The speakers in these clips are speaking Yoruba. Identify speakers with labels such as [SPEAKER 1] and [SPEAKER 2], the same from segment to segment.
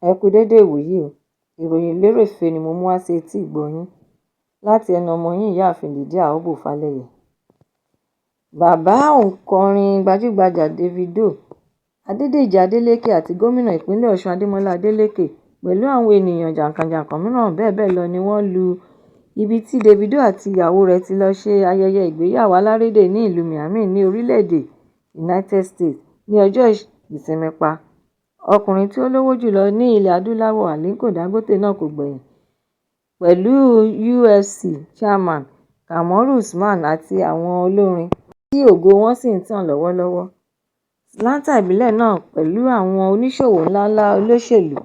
[SPEAKER 1] Ẹ kú dédé ìwòyí o. Ìròyìn lérèfé ni mo mú wá sí etí ìgbọ́ yín láti ẹnu ọmọ yín ìyáàfin Lydia Àhóbò Fálẹ́yẹ. Bàbá òǹkọrin gbajúgbajà Davido, Adédèjì Adélékè àti gómìnà ìpínlẹ̀ Ọ̀ṣun Adémọ́lá Adélékè pẹ̀lú àwọn ènìyàn jàǹkànjàǹkàn mìíràn bẹ́ẹ̀ lọ ni wọ́n lu ibi tí Davido àti ìyàwó rẹ̀ ti lọ ṣe ayẹyẹ ìgbéyàwó alárédè ní ìlú Miami ní orílẹ̀-èdè United States ní ọjọ́ ìsinmi pa. Ọkùnrin tí ó lówó jùlọ ní ilẹ̀ adúláwọ̀ Aliko Dangote náà kò gbẹ̀yìn, pẹ̀lú UFC chairman Kamaru Usman àti àwọn olórin tí ògo wọn sì ń tàn lọ́wọ́lọ́wọ́. Atlanta ìbílẹ̀ náà pẹ̀lú àwọn oníṣòwò ńláńlá, olóṣèlú,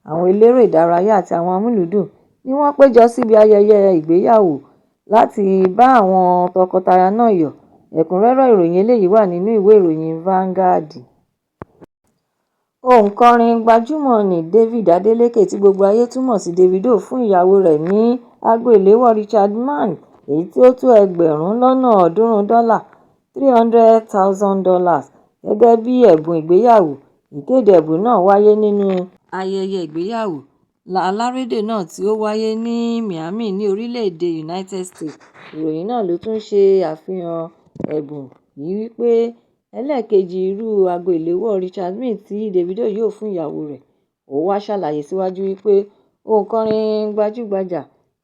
[SPEAKER 1] àwọn eléré ìdárayá àti àwọn amúlùúdùn ni wọ́n péjọ síbi ayẹyẹ ìgbéyàwó láti bá àwọn tọkọtaya náà yọ̀. Ẹ̀kúnrẹ́rẹ́ ìròyìn eléyìí wà nínú ìwé ìròyìn Vanguard. Òǹkọrin gbajúmọ̀ ní David Adeleke tí gbogbo ayé túmọ̀ sí Davido fún ìyàwó rẹ̀ ní aago ìléwọ́ Richard Mille èyí tí ó tó $300,000 gẹ́gẹ́ bí ẹ̀bùn ìgbéyàwó. Ìkéde ẹ̀bùn náà wáyé nínú ayẹyẹ ìgbéyàwó alárédè náà tí ó wáyé ní Miami ní orílẹ̀-èdè United States. Ìròyìn náà ló tún ṣe àfihàn ẹ̀bùn yìí wípé ẹlẹ́ẹ̀kejì irú aago ìléwọ́ Richard Mille tí Davido yóò fún ìyàwó rẹ̀. Ó wá ṣàlàyé síwájú wípé òǹkọrin gbajúgbajà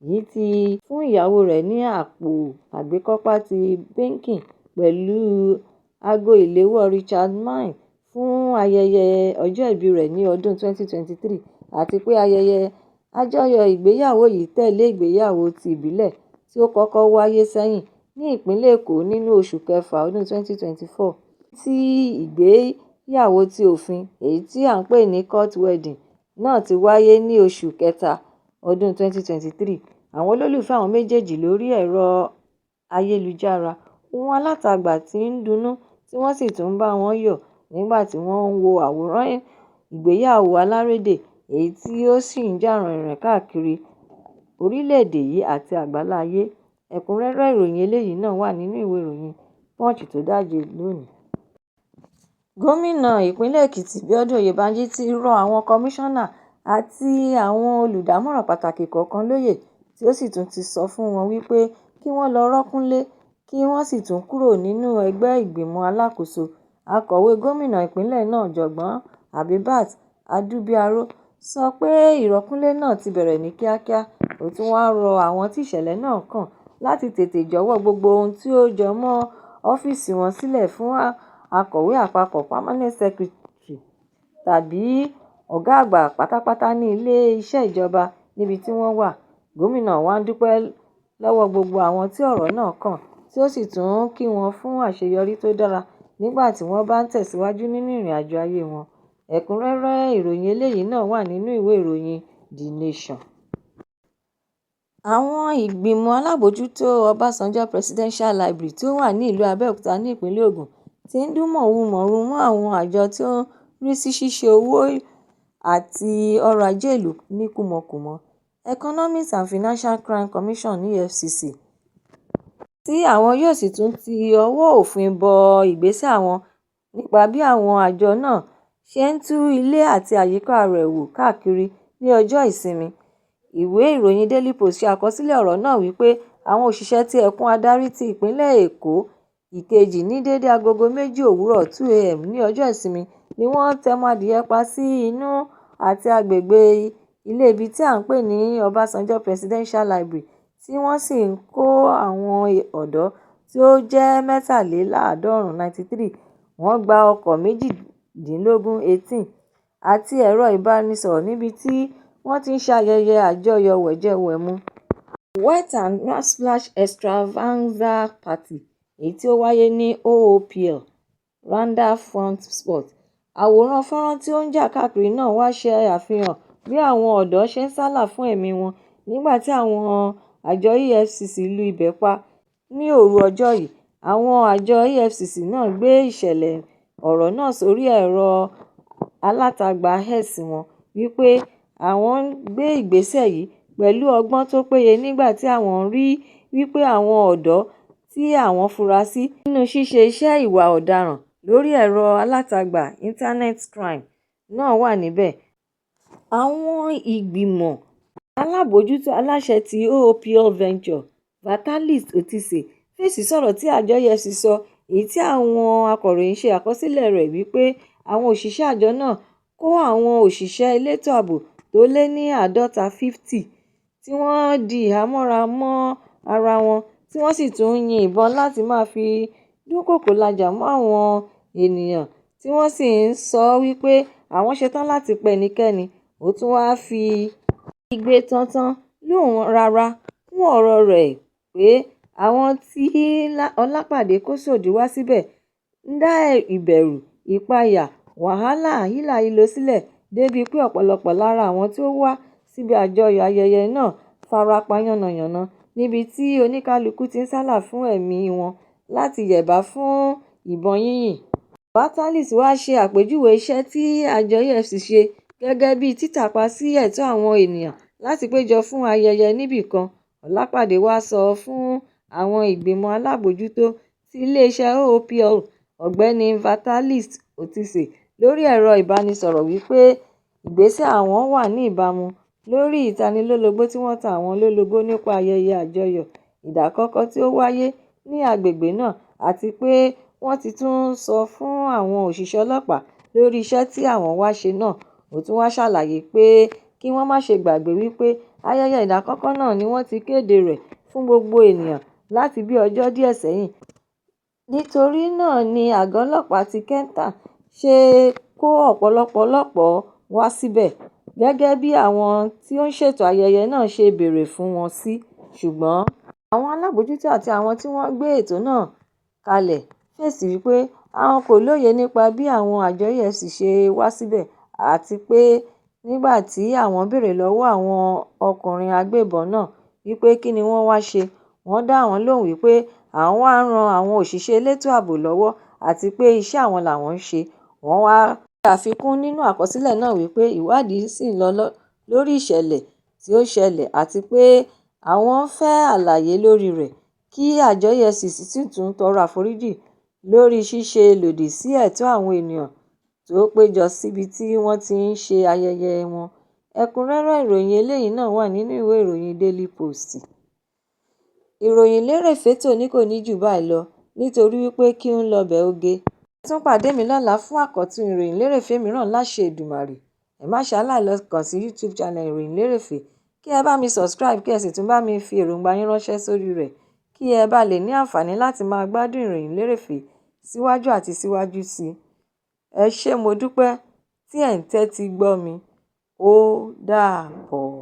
[SPEAKER 1] yìí ti fún ìyàwó rẹ̀ ní àpò àgbékọ́pá ti Birkin pẹ̀lú aago ìléwọ́ Richard Mille fún ayẹyẹ ọjọ́ ìbí rẹ̀ ní ọdún 2023 àti pé ayẹyẹ àjọyọ̀ ìgbéyàwó yìí tẹ̀lé ìgbéyàwó ti ìbílẹ̀ tí ó kọ́kọ́ wáyé sẹ́yìn ní ìpínlẹ̀ Èkó nínú oṣù kẹfà ọdún 2024 tí ìgbéyàwó ti òfin èyí tí à ń pè ní court wedding náà ti wáyé ní oṣù kẹta ọdún 2023. Àwọn olólùfẹ́ àwọn méjèèjì lórí ẹ̀rọ ayélujára ohun alátagbà tí ń dunnú tí wọ́n sì tún ń bá wọn yọ̀ nígbà tí wọ́n ń wo àwòrán ìgbéyàwó alárédè èyí tí ó sì ń jà rìnrìn káàkiri orílẹ̀-èdè yìí àti àgbáláyé. Ẹ̀kúnrẹ́rẹ́ ìròyìn eléyìí náà wà nínú ìwé ìròyìn Punch tó jáde lónìí. Gómìnà ìpínlẹ̀ Èkìtì Bíọ́dún Oyèbánjí ti rọ àwọn kọmíṣánná àti àwọn olùdámọ̀ràn pàtàkì kọ̀ọ̀kan lóyè tí ó sì tún ti sọ fún wọn wípé kí wọ́n lọ rọ́kúnlé kí wọ́n sì tún kúrò nínú ẹgbẹ́ ìgbìmọ̀ alákòóso. Akọ̀wé gómìnà ìpínlẹ̀ náà Ọ̀jọ̀gbọ́n Abibat Adúbíàró sọ pé ìrọ́kúnlé náà ti bẹ̀rẹ̀ ní kíákíá. Ó tún wá rọ àwọn tí ìṣẹ̀lẹ̀ náà kàn láti tètè jọ̀wọ́ gbogbo ohun tí ó jọ mọ́ ọ́fíìsì wọn sílẹ̀ fún akọ̀wé àpapọ̀ permanent secretary tàbí ọ̀gá àgbà pátápátá ní ilé-iṣẹ́ ìjọba níbi tí wọ́n wà. Gómìnà wa ń dúpẹ́ lọ́wọ́ gbogbo àwọn tí ọ̀rọ̀ náà kàn tí ó sì tún kí wọn fún àṣeyọrí tó dára nígbà tí wọ́n bá ń tẹ̀síwájú nínú ìrìnàjò ayé wọn. Ẹ̀kúnrẹ́rẹ́ ìròyìn eléyìí náà wà nínú ìwé ìròyìn The Nation. Àwọn ìgbìmọ̀ alábòójútó Ọbásanjọ́ Presidential Library tí ó wà ní ìlú Abẹ́òkúta ní ìpínlẹ̀ Ògùn ti ń dún mọ̀húrú mọ́ àwọn àjọ tí ó ń rí sí ṣíṣe owó àti ọrọ̀ ajé ìlú ní kúmọkùmọ, Economic and Financial Crime Commission EFCC, tí àwọn yóò sì tún ti ọwọ́ òfin bọ ìgbésẹ̀ àwọn nípa bí àwọn àjọ náà ṣe ń tú ilé àti àyíká rẹ̀ wò káàkiri ní ọjọ́ ìsinmi. Ìwé ìròyìn Daily Post ṣe àkọsílẹ̀ ọ̀rọ̀ náà wípé àwọn òṣìṣẹ́ ti ẹkùn adarí ti ìpínlẹ̀ Èkó ìkejì ní déédé agogo 2 òwúrọ̀ 2 a.m. ní ọjọ́ ìsinmi ni wọ́n tẹmọ́ adìẹ pa sí inú àti agbègbè ilé ibi tí à ń pè ní Ọbásanjọ́ Presidential Library tí wọ́n sì ń kó àwọn ọ̀dọ́ tí ó jẹ́ 93 wọ́n gba ọkọ̀ 18 àti ẹ̀rọ ìbánisọ̀rọ̀ níbi tí wọ́n ti ń ṣayẹyẹ àjọyọ̀ wẹ̀jẹwẹ̀mu Wet and Splash Extravaganza Party èyí tí ó wáyé ní OOPL Rwanda Front Sport. Àwòrán fọ́nrán tí ó ń jà káàkiri náà wá ṣe àfihàn bí àwọn ọ̀dọ́ ṣe ń sálà fún ẹ̀mí wọn nígbà tí àwọn àjọ EFCC lu ibẹ̀ pa ní òru ọjọ́ yìí. Àwọn àjọ EFCC náà gbé ìṣẹ̀lẹ̀ ọ̀rọ̀ náà sórí ẹ̀rọ alátagbà X wọn wípé àwọn ń gbé ìgbésẹ̀ yìí pẹ̀lú ọgbọ́n tó péye nígbà tí àwọn rí wípé àwọn ọ̀dọ́ tí àwọn fura sí nínú ṣíṣe iṣẹ́ ìwà ọ̀daràn lórí ẹ̀rọ alátagbà internet crime náà wà níbẹ̀. Àwọn ìgbìmọ̀ alábòójútó aláṣẹ ti OOPL Venture, Vitalis Otise, fèsì sọ̀rọ̀ tí àjọ EFCC sọ, èyí tí àwọn akọ̀ròyìn ṣe àkọsílẹ̀ rẹ̀ wípé àwọn òṣìṣẹ́ àjọ náà kó àwọn òṣìṣẹ́ elétò ààbò tó lé ní 50 tí wọ́n di ìhámọ́ra mọ́ ara wọn, tí wọ́n sì tún yin ìbọn láti máa fi dúnkòokò lajà mọ́ àwọn ènìyàn, tí wọ́n sì ń sọ wípé àwọn ṣetán láti pa ẹnikẹ́ni. Ó tún wáá fi igbe tantan lóhùn rárá fún ọ̀rọ̀ rẹ̀ pé àwọn tí Ọlápàdé kó sòdí wá síbẹ̀ ń dá ìbẹ̀rù, ìpayà, wàhálà hílàhílo sílẹ̀ débìí pé ọ̀pọ̀lọpọ̀ lára àwọn tí ó wá síbi àjọyọ̀ ayẹyẹ náà fara pa yánnayànna níbi tí oníkálukú ti ń sálà fún ẹ̀mí wọn láti yẹ̀bá fún ìbọn yínyìn. Vitalis wáá ṣe àpèjúwe iṣẹ́ tí àjọ EFCC ṣe gẹ́gẹ́ bíi títàpá sí ẹ̀tọ́ àwọn ènìyàn láti péjọ fún ayẹyẹ níbì kan. Ọlápàdé wáá sọ fún àwọn ìgbìmọ̀ alábòójútó ti iléeṣẹ́ OOPL, ọ̀gbẹ́ni Vitalis Otise, lórí ẹ̀rọ ìbánisọ̀rọ̀ wípé ìgbésẹ̀ àwọn wà ní ìbámu lórí ìtanilólobó tí wọ́n ta àwọn lólobó nípa ayẹyẹ àjọyọ̀ ìdákọ́ńkọ́ tí ó wáyé ní agbègbè náà, àti pé wọ́n ti tún sọ fún àwọn òṣìṣẹ́ ọlọ́pàá lórí iṣẹ́ tí àwọn wá ṣe náà. Ó tún wáá ṣàlàyé pé kí wọ́n má ṣe gbàgbé wípé ayẹyẹ ìdákọ́ńkọ́ náà ni wọ́n ti kéde rẹ̀ fún gbogbo ènìyàn láti bí ọjọ́ díẹ̀ sẹ́yìn. Nítorí náà ni àgọ́ ọlọ́pàá ti Kẹ̀ǹtà ṣe kó ọ̀pọ̀lọpọ̀ ọlọ́pàá wá síbẹ̀, gẹ́gẹ́ bí àwọn tí ó ń ṣètò ayẹyẹ náà ṣe béèrè fún wọn sí. Ṣùgbọ́n àwọn alábòójútó àti àwọn tí wọ́n gbé ètò náà kalẹ̀ fèsì wípé àwọn kò lóye nípa bí àwọn àjọ EFCC ṣe wá síbẹ̀, àti pé nígbà tí àwọn béèrè lọ́wọ́ àwọn ọkùnrin agbébọn náà wípé kí ni wọ́n wá ṣe, wọ́n dá àwọn lóhùn wípé àwọn wá ń ran àwọn òṣìṣẹ́ elétò ààbò lọ́wọ́ àti pé iṣẹ́ àwọn làwọn ń ṣe. Wọ́n wá ṣe àfikún nínú àkọsílẹ̀ náà wípé ìwádìí ṣì ń lọ lórí ìṣẹ̀lẹ̀ tí ó ṣẹlẹ̀ àti pé àwọn ń fẹ́ àlàyé lórí rẹ̀, kí àjọ EFCC sì tún tọrọ àforíjì lórí ṣíṣe lòdì sí ẹ̀tọ́ àwọn ènìyàn tó péjọ síbi tí wọ́n ti ń ṣe ayẹyẹ wọn. Ẹ̀kúnrẹ́rẹ́ ìròyìn eléyìí náà wà nínú ìwé ìròyìn Daily Post. Ìròyìn lérèfé tòní kò ní jù báyìí lọ nítorí wípé kí ń lọ bẹ̀ oge. Ẹ tún pàdé mi lọ́la fún àkọ́tún ìròyìn lérèfé mìíràn láṣẹ Èdùmàrè. Ẹ má ṣàlàyé lọ kàn sí YouTube channel ìròyìn lérèfé, kí ẹ bá mi subscribe, kí ẹ sì tún bá mi fi èròǹgbà yín ránṣẹ́ sórí rẹ̀, kí ẹ bá lè ní àǹfààní láti máa gbádùn ìròyìn lérèfé síwájú àti síwájú sí i. Ẹ ṣé mo dúpẹ́ tí ẹ̀ ń tẹ́tí gbọ́ mi. Ó dàbọ̀.